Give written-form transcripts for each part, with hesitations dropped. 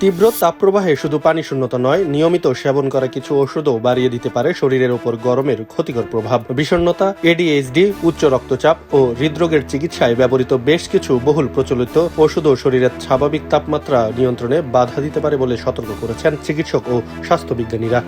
তীব্র তাপপ্রবাহে শুধু পানি শূন্যতা নয়, নিয়মিত সেবন করা কিছু ওষুধও বাড়িয়ে দিতে পারে শরীরের ওপর গরমের ক্ষতিকর প্রভাব। বিষণ্ণতা, এডিএইচডি, উচ্চ রক্তচাপ ও হৃদরোগের চিকিৎসায় ব্যবহৃত বেশ কিছু বহুল প্রচলিত ওষুধও শরীরের স্বাভাবিক তাপমাত্রা নিয়ন্ত্রণে বাধা দিতে পারে বলে সতর্ক করেছেন চিকিৎসক ও স্বাস্থ্যবিজ্ঞানীরা।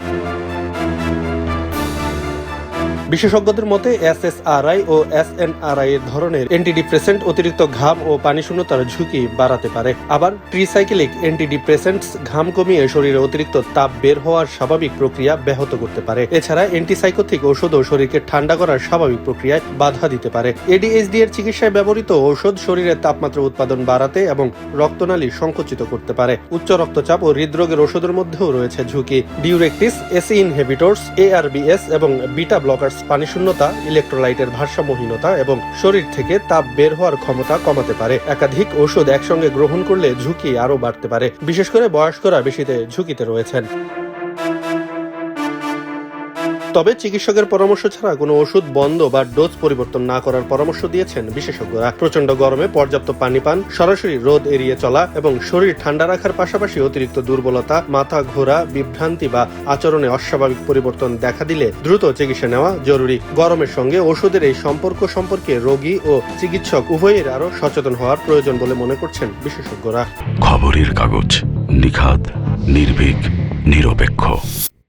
বিশেষজ্ঞদের মতে এসএসআরআই ও এসএনআরআই এর ধরনের অ্যান্টিডিপ্রেসেন্ট অতিরিক্ত ঘাম ও পানিশূন্যতার ঝুঁকি বাড়াতে পারে। আবার ট্রিসাইক্লিক অ্যান্টিডিপ্রেসেন্টস ঘাম কমিয়ে শরীরে অতিরিক্ত তাপ বের হওয়ার স্বাভাবিক প্রক্রিয়া ব্যাহত করতে পারে। এছাড়া অ্যান্টিসাইকোটিক ঔষধও শরীরকে ঠান্ডা করার স্বাভাবিক প্রক্রিয়ায় বাধা দিতে পারে। এডিএইচডি এর চিকিৎসায় ব্যবহৃত ঔষধ শরীরের তাপমাত্রা উৎপাদন বাড়াতে এবং রক্তনালী সংকুচিত করতে পারে। উচ্চ রক্তচাপ ও হৃদরোগের ওষুধের মধ্যেও রয়েছে ঝুঁকি। ডিউরেক্টিস, এসি ইনহিবিটরস, এআরবিএস এবং বিটা ব্লকার পানিশূন্যতা, ইলেকট্রোলাইটের ভারসাম্যহীনতা এবং শরীর থেকে তাপ বের হওয়ার ক্ষমতা কমাতে পারে। একাধিক ওষুধ একসঙ্গে গ্রহণ করলে ঝুঁকি আরও বাড়তে পারে। বিশেষ করে বয়স্করা বেশিতে ঝুঁকিতে রয়েছেন। তবে চিকিৎসকের পরামর্শ ছাড়া কোনো ওষুধ বন্ধ বা ডোজ পরিবর্তন না করার পরামর্শ দিয়েছেন বিশেষজ্ঞরা। প্রচন্ড গরমে পর্যাপ্ত পানি পান, সরাসরি রোদ এড়িয়ে চলা এবং শরীর ঠান্ডা রাখার পাশাপাশি অতিরিক্ত দুর্বলতা, মাথা ঘোরা, বিভ্রান্তি বা আচরণে অস্বাভাবিক পরিবর্তন দেখা দিলে দ্রুত চিকিৎসা নেওয়া জরুরি। গরমের সঙ্গে ওষুধের এই সম্পর্ক সম্পর্কে রোগী ও চিকিৎসক উভয়ের আরও সচেতন হওয়ার প্রয়োজন বলে মনে করছেন বিশেষজ্ঞরা। খবরের কাগজ, নিখাদ, নির্ভীক, নিরপেক্ষ।